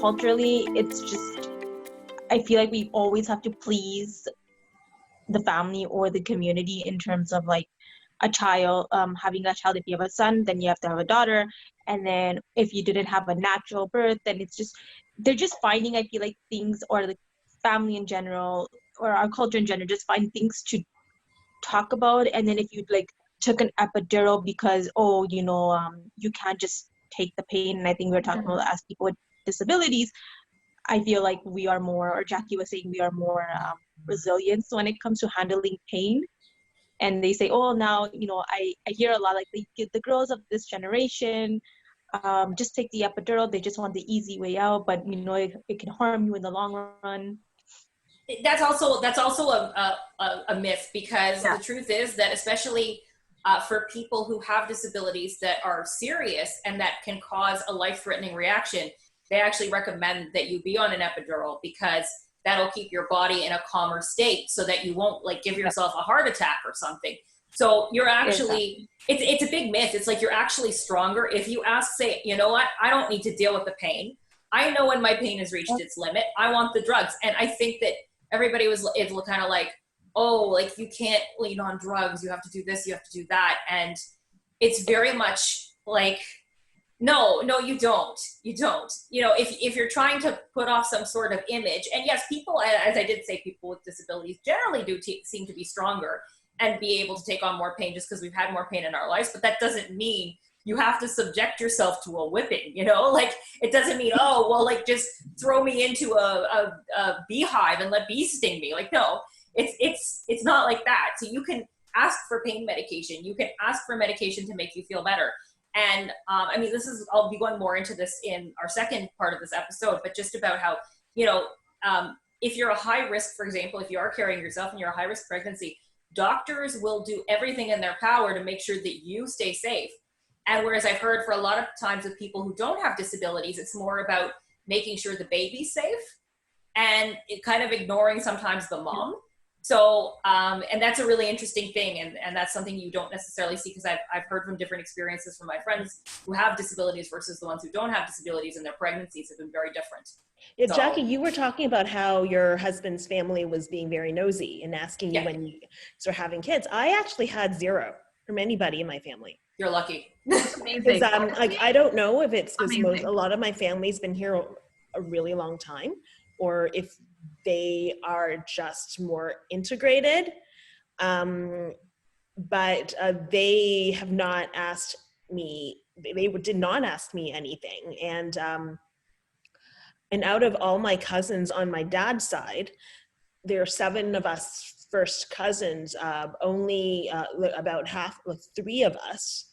culturally, it's just, I feel like we always have to please the family or the community in terms of like a child, having a child. If you have a son, then you have to have a daughter. And then if you didn't have a natural birth, then it's just, they're just finding, I feel like, things, or the family in general, or our culture in general, just find things to talk about. And then if you like took an epidural because, oh, you can't just take the pain. And I think we were talking about as people with disabilities, I feel like we are more, or Jackie was saying, we are more resilient when it comes to handling pain. And they say, oh, now, I hear a lot like the girls of this generation just take the epidural. They just want the easy way out, but it can harm you in the long run. That's also a myth, because the truth is that, especially for people who have disabilities that are serious and that can cause a life-threatening reaction, they actually recommend that you be on an epidural, because that'll keep your body in a calmer state so that you won't like give yourself a heart attack or something. So you're actually, it's a big myth. It's like you're actually stronger if you ask, say, you know what, I don't need to deal with the pain. I know when my pain has reached its limit. I want the drugs. And I think that everybody is kind of like, oh, like you can't lean on drugs. You have to do this, you have to do that. And it's very much like, no, you don't. If you're trying to put off some sort of image, and yes, people, as I did say, people with disabilities generally do seem to be stronger and be able to take on more pain just because we've had more pain in our lives. But that doesn't mean you have to subject yourself to a whipping, like it doesn't mean, oh, well, like just throw me into a beehive and let bees sting me. Like, no, it's not like that. So you can ask for pain medication. You can ask for medication to make you feel better. And I'll be going more into this in our second part of this episode, but just about how, if you're a high risk, for example, if you are carrying yourself and you're a high risk pregnancy, doctors will do everything in their power to make sure that you stay safe. And whereas I've heard for a lot of times with people who don't have disabilities, it's more about making sure the baby's safe and it kind of ignoring sometimes the mom. So, and that's a really interesting thing. And that's something you don't necessarily see, because I've heard from different experiences from my friends who have disabilities versus the ones who don't have disabilities, and their pregnancies have been very different. Yeah, so, Jackie, you were talking about how your husband's family was being very nosy and asking you when you start having kids. I actually had zero from anybody in my family. You're lucky. Because I don't know if it's because a lot of my family's been here a really long time, or if they are just more integrated. But they have not asked me, they did not ask me anything. And out of all my cousins on my dad's side, there are 7 of us first cousins, only about half, like 3 of us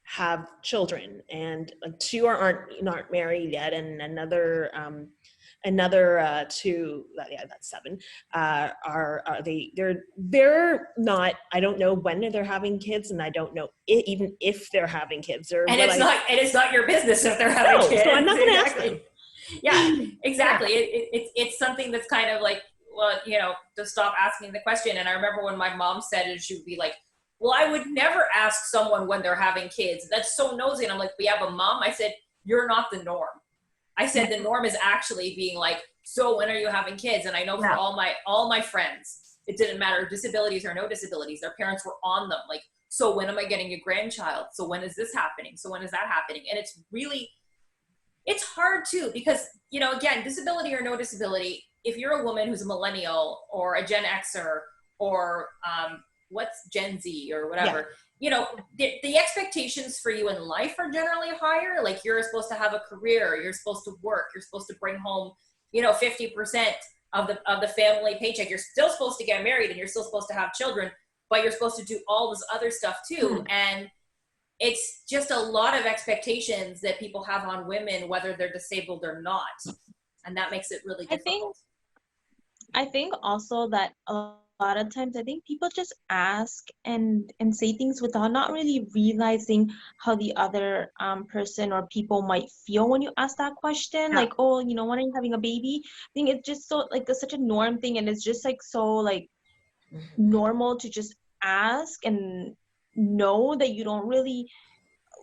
have children, and 2 aren't married yet, and another 2, that's 7, they're not, I don't know when they're having kids, and I don't know even if they're having kids, and it's not your business if they're having kids. So I'm not going to ask them. Yeah, exactly. It's something that's kind of like, well, to stop asking the question. And I remember when my mom said it, she would be like, well, I would never ask someone when they're having kids. That's so nosy. And I'm like, we have a mom. I said, you're not the norm. I said, the norm is actually being like, so when are you having kids? And I know for all my friends, it didn't matter, disabilities or no disabilities, their parents were on them. Like, so when am I getting a grandchild? So when is this happening? So when is that happening? And it's hard too, because, again, disability or no disability, if you're a woman who's a millennial or a Gen Xer or what's Gen Z or whatever, the expectations for you in life are generally higher. Like, you're supposed to have a career, you're supposed to work, you're supposed to bring home, 50% of the family paycheck. You're still supposed to get married and you're still supposed to have children, but you're supposed to do all this other stuff too. And it's just a lot of expectations that people have on women, whether they're disabled or not. And that makes it really difficult. I think also that a lot of times, I think people just ask and say things without not really realizing how the other person or people might feel when you ask that question. Like, oh, when are you having a baby? I think it's just so like such a norm thing, and it's just like so like normal to just ask and know that you don't really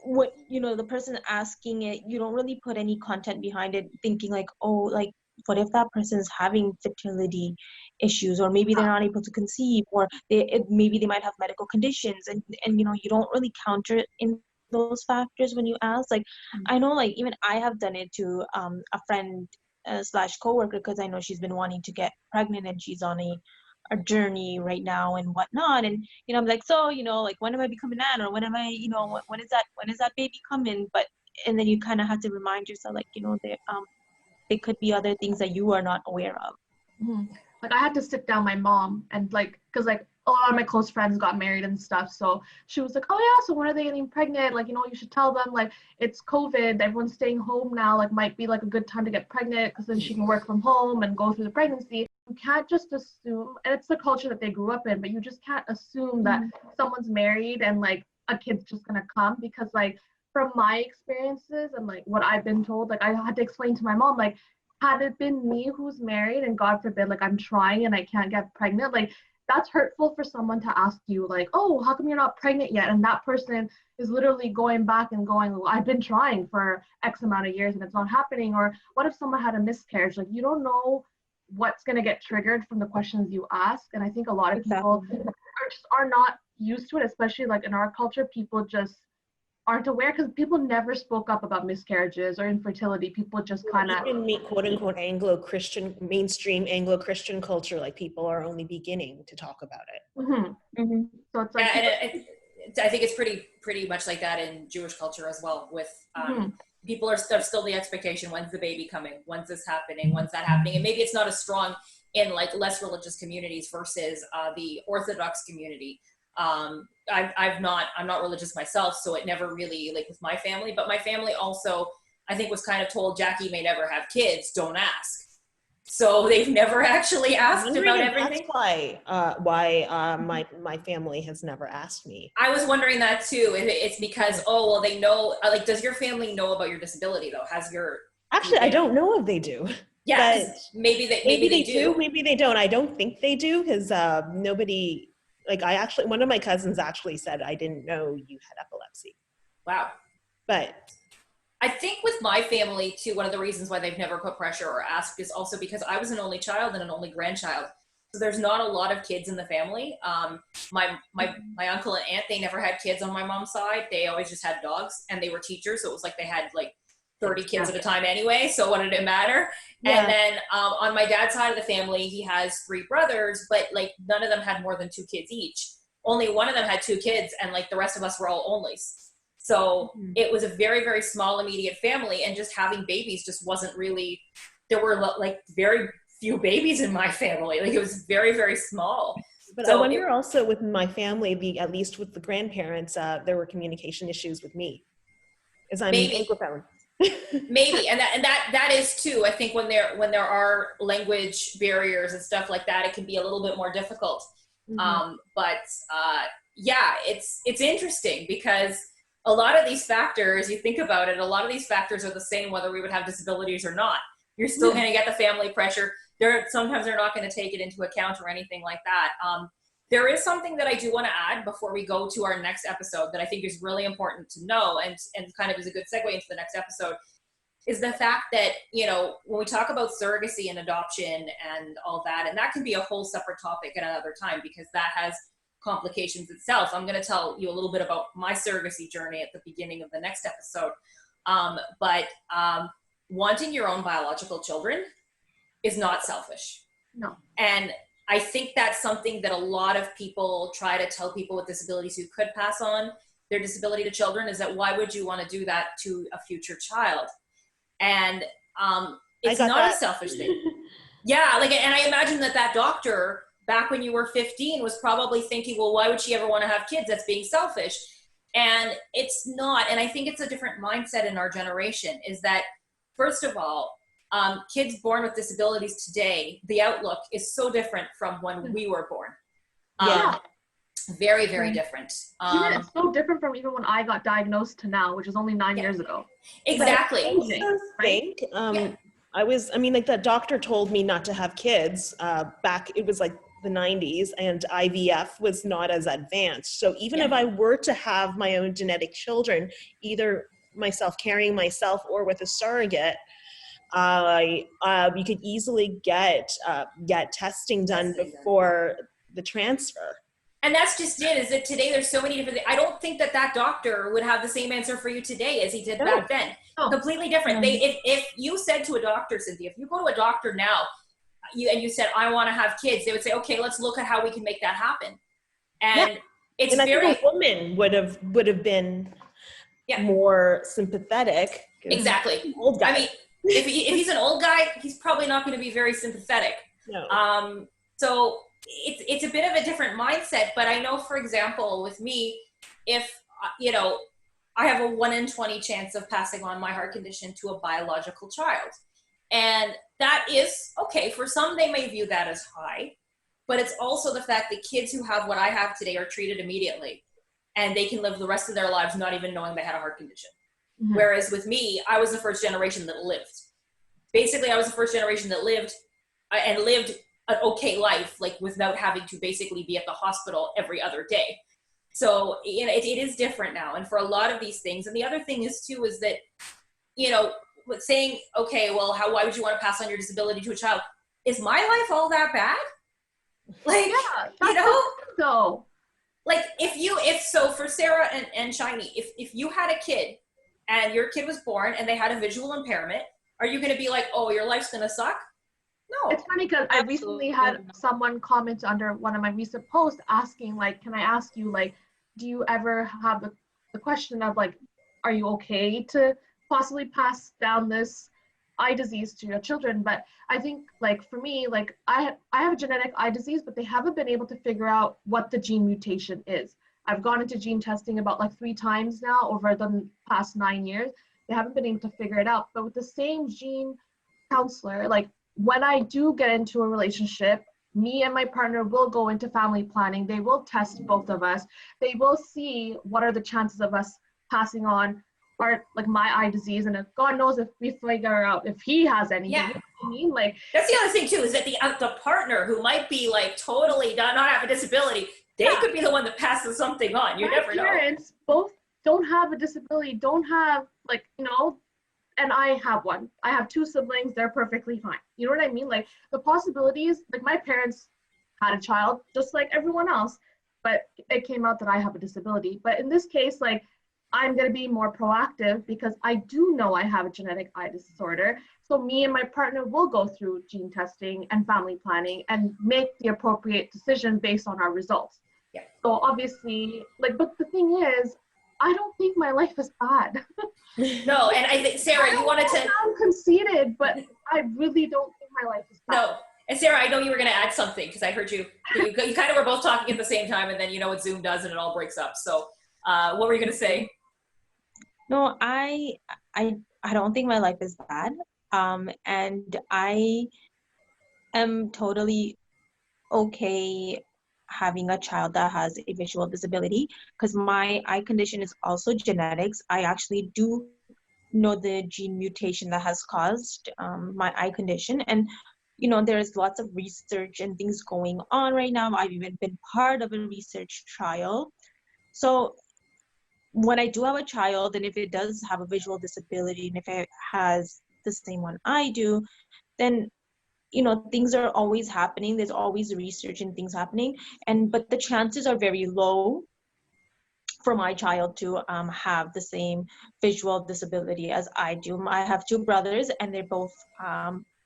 what, the person asking it, you don't really put any content behind it, thinking like, oh, like, what if that person is having fertility issues, or maybe they're not able to conceive, or maybe they might have medical conditions, and you don't really counter it in those factors when you ask. Like, I know, like, even I have done it to a friend slash coworker, because I know she's been wanting to get pregnant and she's on a journey right now and whatnot, and I'm like, so like, when am I becoming an aunt, or when am I, when is that baby coming? But and then you kind of have to remind yourself, like, there could be other things that you are not aware of. Like, I had to sit down my mom, and like, because like a lot of my close friends got married and stuff, so she was like, oh yeah, so when are they getting pregnant, like, you should tell them, like, it's COVID, everyone's staying home now, like, might be like a good time to get pregnant, because then she can work from home and go through the pregnancy. You can't just assume, and it's the culture that they grew up in, but you just can't assume that someone's married and like a kid's just gonna come, because like, from my experiences and like what I've been told, like, I had to explain to my mom, like, had it been me who's married and God forbid, like, I'm trying and I can't get pregnant, like, that's hurtful for someone to ask you, like, oh, how come you're not pregnant yet? And that person is literally going back and going, well, I've been trying for X amount of years and it's not happening. Or what if someone had a miscarriage? Like, you don't know what's going to get triggered from the questions you ask. And I think a lot of people are not used to it, especially like in our culture. People just aren't aware, because people never spoke up about miscarriages or infertility. People just kind of, even quote unquote Anglo-Christian, mainstream Anglo-Christian culture, like, people are only beginning to talk about it. So it's like, I think it's pretty much like that in Jewish culture as well, with people are still the expectation, when's the baby coming, when's this happening, when's that happening? And maybe it's not as strong in like less religious communities versus the Orthodox community. I'm not religious myself, so it never really, like, with my family, but my family also, I think, was kind of told, Jackie may never have kids, don't ask. So they've never actually asked about everything. That's why my family has never asked me. I was wondering that too. It's because, oh, well, they know, like, does your family know about your disability though? Actually, I don't know if they do. Yeah, maybe they do. Maybe they don't. I don't think they do, because nobody, like, one of my cousins actually said, I didn't know you had epilepsy. Wow. But I think with my family too, one of the reasons why they've never put pressure or asked is also because I was an only child and an only grandchild. So there's not a lot of kids in the family. My uncle and aunt, they never had kids on my mom's side. They always just had dogs, and they were teachers. So it was like they had like 30 kids at a time anyway. So what did it matter? Yeah. And then on my dad's side of the family, he has 3 brothers, but like none of them had more than 2 kids each. Only one of them had 2 kids, and like the rest of us were all onlys. So it was a very, very small immediate family, and just having babies just wasn't really, there were like very few babies in my family. Like, it was very, very small. But so I wonder also with my family, at least with the grandparents, there were communication issues with me, as I'm Anglophone. Maybe, and that is too. I think when there are language barriers and stuff like that, it can be a little bit more difficult. But yeah, it's interesting, because a lot of these factors, you think about it, a lot of these factors are the same whether we would have disabilities or not. You're still going to get the family pressure. Sometimes they're not going to take it into account or anything like that. There is something that I do want to add before we go to our next episode that I think is really important to know, and kind of is a good segue into the next episode, is the fact that, when we talk about surrogacy and adoption and all that, and that can be a whole separate topic at another time, because that has complications itself. I'm going to tell you a little bit about my surrogacy journey at the beginning of the next episode. But wanting your own biological children is not selfish. No. And I think that's something that a lot of people try to tell people with disabilities who could pass on their disability to children, is that why would you want to do that to a future child? And it's not a selfish thing. Yeah, like, and I imagine that doctor back when you were 15 was probably thinking, well, why would she ever want to have kids? That's being selfish. And it's not. And I think it's a different mindset in our generation, is that, first of all, kids born with disabilities today, the outlook is so different from when we were born. Very, very different. It's so different from even when I got diagnosed to now, which is only 9 years ago. Exactly. I also think, like, that doctor told me not to have kids back, it was like the 90s, and IVF was not as advanced. So even if I were to have my own genetic children, either myself carrying myself or with a surrogate, you could easily get testing done before the transfer. And that's just it, is that today there's so many different, I don't think that doctor would have the same answer for you today as he did back then. Completely different. If you said to a doctor, Cynthia, if you go to a doctor now, you said, I want to have kids, they would say, okay, let's look at how we can make that happen. And it's and very, I think a woman would have been more sympathetic. Exactly. Old guy. I mean, if he's an old guy, he's probably not going to be very sympathetic. No. So it's a bit of a different mindset, but I know, for example, with me, if, I have a 1 in 20 chance of passing on my heart condition to a biological child. And that is, okay, for some they may view that as high, but it's also the fact that kids who have what I have today are treated immediately, and they can live the rest of their lives not even knowing they had a heart condition. Mm-hmm. Whereas with me, I was the first generation that lived. Basically, I was the first generation that lived an okay life, like without having to basically be at the hospital every other day. So it is different now. And for a lot of these things, and the other thing is too, is that, with saying, okay, well, why would you want to pass on your disability to a child? Is my life all that bad? Like, so like so for Sarah and Shaini, if you had a kid and your kid was born and they had a visual impairment, are you going to be like, oh, your life's going to suck? No. It's funny because I recently had someone comment under one of my recent posts asking, like, can I ask you, like, do you ever have the question of, like, are you okay to possibly pass down this eye disease to your children? But I think, like, for me, like, I have a genetic eye disease, but they haven't been able to figure out what the gene mutation is. I've gone into gene testing about like 3 times now over the past 9 years. They haven't been able to figure it out. But with the same gene counselor, like, when I do get into a relationship, me and my partner will go into family planning. They will test both of us. They will see what are the chances of us passing on my eye disease, and if God knows if we figure out if he has anything. Yeah. You know what I mean? Like, that's the other thing too, is that the partner who might be like totally not have a disability, they could be the one that passes something on. You never know. My parents both don't have a disability, don't have, like, and I have one. I have 2 siblings, they're perfectly fine. You know what I mean? Like, the possibilities, like, my parents had a child just like everyone else, but it came out that I have a disability. But in this case, like, I'm going to be more proactive because I do know I have a genetic eye disorder. So me and my partner will go through gene testing and family planning and make the appropriate decision based on our results. Yeah. So obviously, like, but the thing is, I don't think my life is bad. No, and I think, Sarah, you wanted to... I'm conceited, but I really don't think my life is bad. No, and Sarah, I know you were going to add something, because I heard you kind of were both talking at the same time, and then you know what Zoom does and it all breaks up. So what were you going to say? No, I don't think my life is bad. And I am totally okay having a child that has a visual disability, because my eye condition is also genetics. I actually do know the gene mutation that has caused my eye condition. And, there's lots of research and things going on right now. I've even been part of a research trial. So when I do have a child, and if it does have a visual disability, and if it has the same one I do, then things are always happening. There's always research and things happening, but the chances are very low for my child to have the same visual disability as I do. I have 2 brothers, and they're both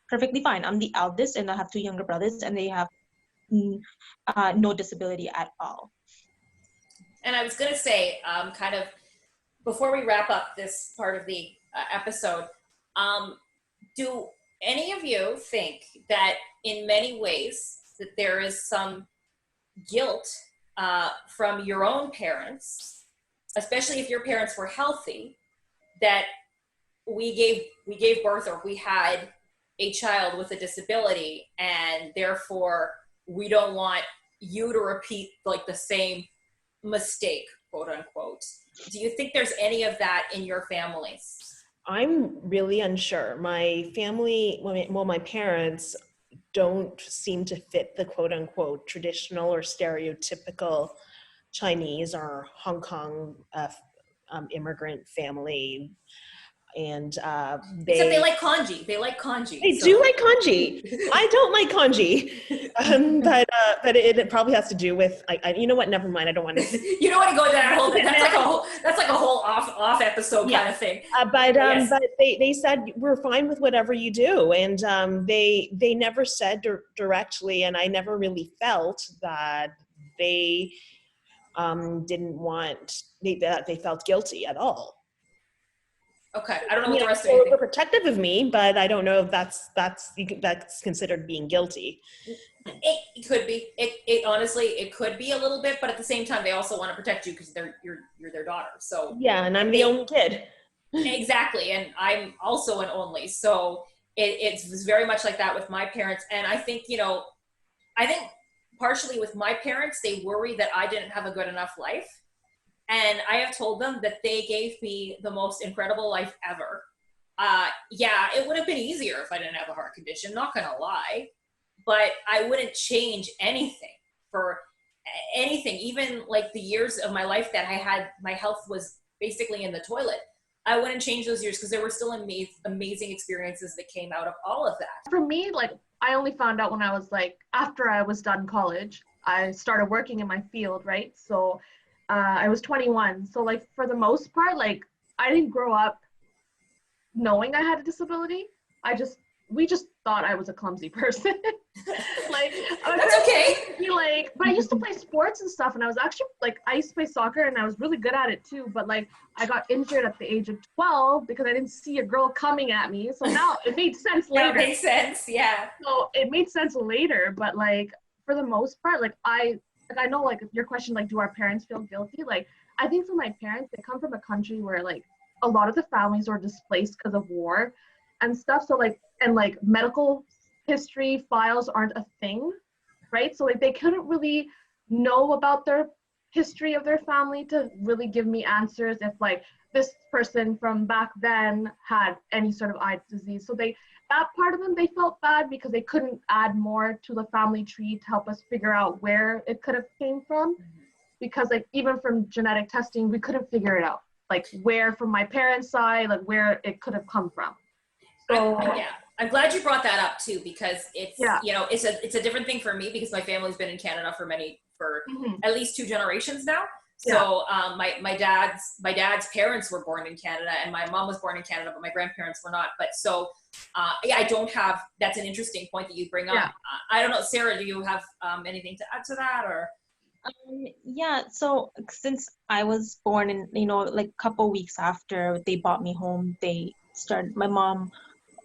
perfectly fine. I'm the eldest, and I have 2 younger brothers, and they have no disability at all. And I was going to say, kind of before we wrap up this part of the episode, do any of you think that in many ways that there is some guilt from your own parents, especially if your parents were healthy, that we gave birth, or we had a child with a disability, and therefore we don't want you to repeat like the same mistake, quote unquote? Do you think there's any of that in your families? I'm really unsure. My family, my parents don't seem to fit the quote unquote traditional or stereotypical Chinese or Hong Kong immigrant family. And except they like kanji. They like kanji. They do like kanji. I don't like kanji, but it probably has to do with you know what? Never mind. I don't want to. You don't want to go into that whole. That's like a whole off episode kind of thing. But they said we're fine with whatever you do, and they never said directly, and I never really felt that they didn't want they felt guilty at all. Okay, I don't know what the rest of it. They're protective of me, but I don't know if that's considered being guilty. It could be. It honestly, it could be a little bit, but at the same time, they also want to protect you because you're their daughter. So yeah, and I'm the only kid. Exactly, and I'm also an only. So it's very much like that with my parents, and I think partially with my parents, they worry that I didn't have a good enough life. And I have told them that they gave me the most incredible life ever. Yeah, it would have been easier if I didn't have a heart condition, not gonna lie. But I wouldn't change anything for anything. Even like the years of my life that I had, my health was basically in the toilet. I wouldn't change those years because there were still amazing experiences that came out of all of that. For me, like, I only found out when I was like, after I was done college, I started working in my field, right? So I was 21. So like for the most part, like I didn't grow up knowing I had a disability. We just thought I was a clumsy person. Like that's okay. But I used to play sports and stuff, and I was actually like, I used to play soccer and I was really good at it too. But like I got injured at the age of 12 because I didn't see a girl coming at me. So now it made sense later. That makes sense, yeah. So it made sense later, but like for the most part, like I know like your question, like do our parents feel guilty? Like I think for my parents, they come from a country where like a lot of the families were displaced because of war and stuff. So like, and like medical history files aren't a thing, right? So like they couldn't really know about their history of their family to really give me answers if like this person from back then had any sort of eye disease. So that part of them, they felt bad because they couldn't add more to the family tree to help us figure out where it could have came from. Because like even from genetic testing, we couldn't figure it out. Like where from my parents' side, like where it could have come from. So yeah, I'm glad you brought that up too, because it's it's a different thing for me because my family's been in Canada for at least 2 generations now. So my dad's parents were born in Canada and my mom was born in Canada, but my grandparents were not. But so I don't have. That's an interesting point that you bring up. I don't know, Sarah, do you have anything to add to that or? Yeah, so since I was born in, like a couple weeks after they brought me home, my mom,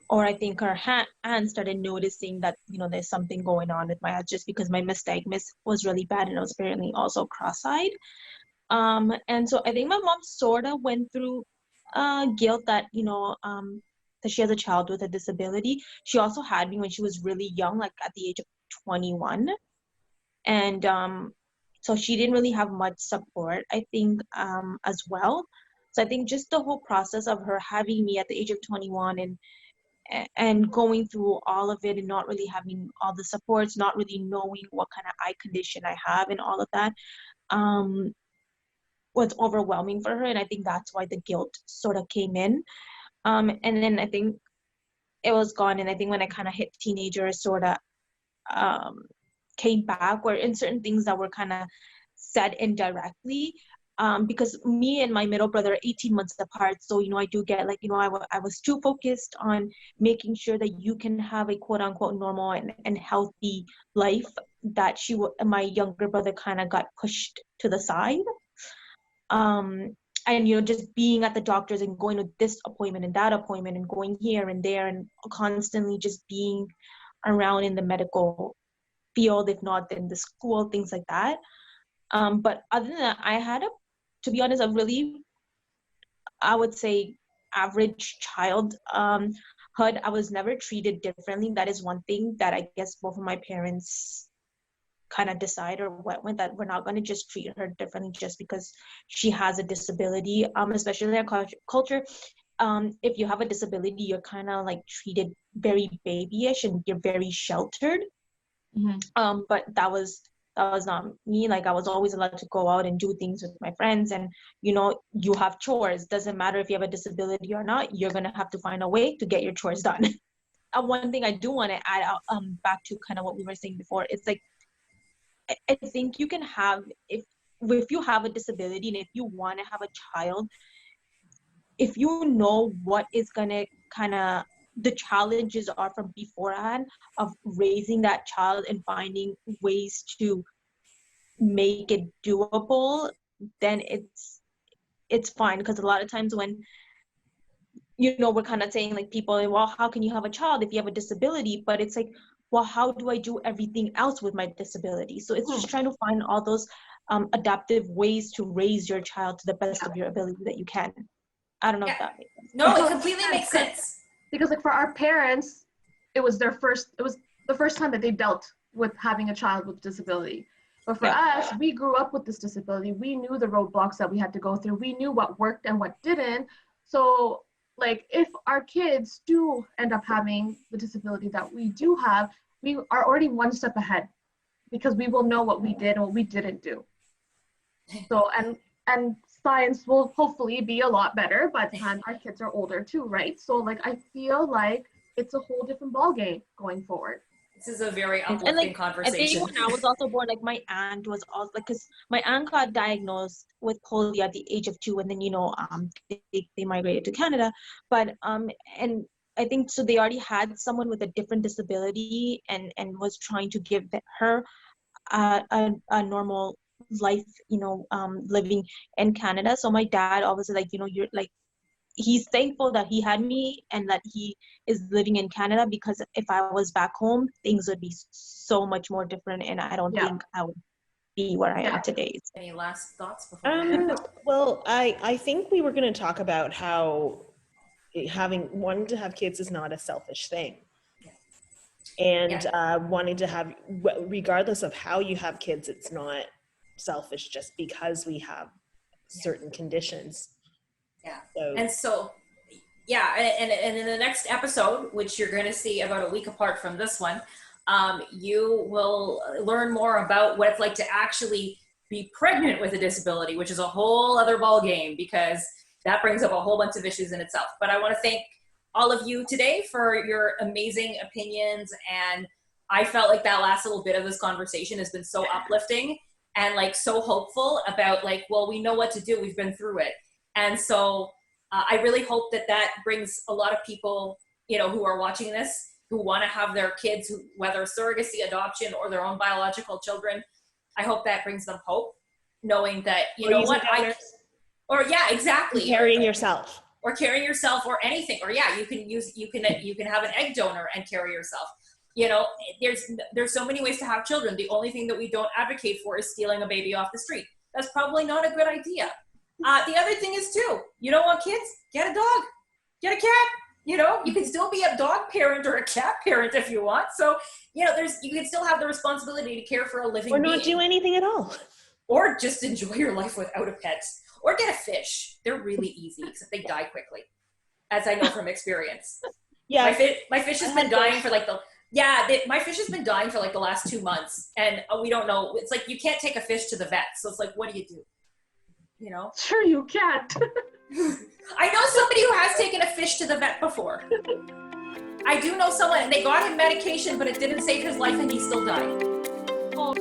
or I think her aunt started noticing that, there's something going on with my eyes just because my misdiagnosis was really bad and I was apparently also cross-eyed. And so I think my mom sort of went through guilt that, that she has a child with a disability. She also had me when she was really young, like at the age of 21. And so she didn't really have much support, I think, as well. So I think just the whole process of her having me at the age of 21 and going through all of it and not really having all the supports, not really knowing what kind of eye condition I have and all of that, was overwhelming for her. And I think that's why the guilt sort of came in. And then I think it was gone. And I think when I kind of hit teenager, sort of came back, where in certain things that were kind of said indirectly, because me and my middle brother are 18 months apart. So, I do get like, I was too focused on making sure that you can have a quote unquote normal and healthy life that my younger brother kind of got pushed to the side. And, just being at the doctors and going to this appointment and that appointment and going here and there and constantly just being around in the medical field, if not in the school, things like that. But other than that, I had to be honest, a really, I would say, average childhood. I was never treated differently. That is one thing that I guess both of my parents kind of decide or went with, that we're not going to just treat her differently just because she has a disability, especially in our culture. If you have a disability, you're kind of like treated very babyish and you're very sheltered. But that was not me. Like, I was always allowed to go out and do things with my friends, and you have chores. Doesn't matter if you have a disability or not, you're gonna have to find a way to get your chores done. One thing I do want to add back to kind of what we were saying before, it's like, I think you can have, if you have a disability and if you want to have a child, if you know what is gonna kind of the challenges are from beforehand of raising that child and finding ways to make it doable, then it's fine. Because a lot of times when we're kind of saying, like, people, well, how can you have a child if you have a disability? But it's like, well, how do I do everything else with my disability? So it's just trying to find all those adaptive ways to raise your child to the best of your ability that you can. I don't know if that makes sense. No, it completely makes sense. Because, like, for our parents, it was the first time that they dealt with having a child with disability. But for us, we grew up with this disability. We knew the roadblocks that we had to go through. We knew what worked and what didn't. So, like, if our kids do end up having the disability that we do have, we are already one step ahead because we will know what we did and what we didn't do. So, and science will hopefully be a lot better by the time our kids are older too, right? So, like, I feel like it's a whole different ballgame going forward. This is a very uplifting conversation. I think when I was also born, like, my aunt was also, like, because my aunt got diagnosed with polio at the age of 2, and then they migrated to Canada, but and I think so they already had someone with a different disability and was trying to give her a normal life, living in Canada. So my dad obviously, like, you're like, he's thankful that he had me and that he is living in Canada, because if I was back home, things would be so much more different, and I don't think I would be where I am today. Any last thoughts before? Well, I think we were going to talk about how wanting to have kids is not a selfish thing. And wanting to have, regardless of how you have kids, it's not selfish just because we have certain conditions. And in the next episode, which you're going to see about a week apart from this one, you will learn more about what it's like to actually be pregnant with a disability, which is a whole other ball game, because that brings up a whole bunch of issues in itself. But I want to thank all of you today for your amazing opinions, and I felt like that last little bit of this conversation has been so uplifting and, like, so hopeful about, like, well, we know what to do, we've been through it. And so I really hope that brings a lot of people, who are watching this, who want to have their kids, whether surrogacy, adoption, or their own biological children. I hope that brings them hope, knowing that, exactly. Carrying yourself. Or carrying yourself, or anything. Or you can have an egg donor and carry yourself. There's so many ways to have children. The only thing that we don't advocate for is stealing a baby off the street. That's probably not a good idea. The other thing is too, you don't want kids? Get a dog, get a cat. You can still be a dog parent or a cat parent if you want. So, you can still have the responsibility to care for a living being. Or not do anything at all. Or just enjoy your life without a pet. Or get a fish. They're really easy, except they die quickly, as I know from experience. Yeah. My fish has been dying for like my fish has been dying for like the last 2 months, and we don't know. It's like you can't take a fish to the vet, so it's like, what do you do? Sure you can't. I know somebody who has taken a fish to the vet before. I do know someone, and they got him medication, but it didn't save his life, and he still died. Oh.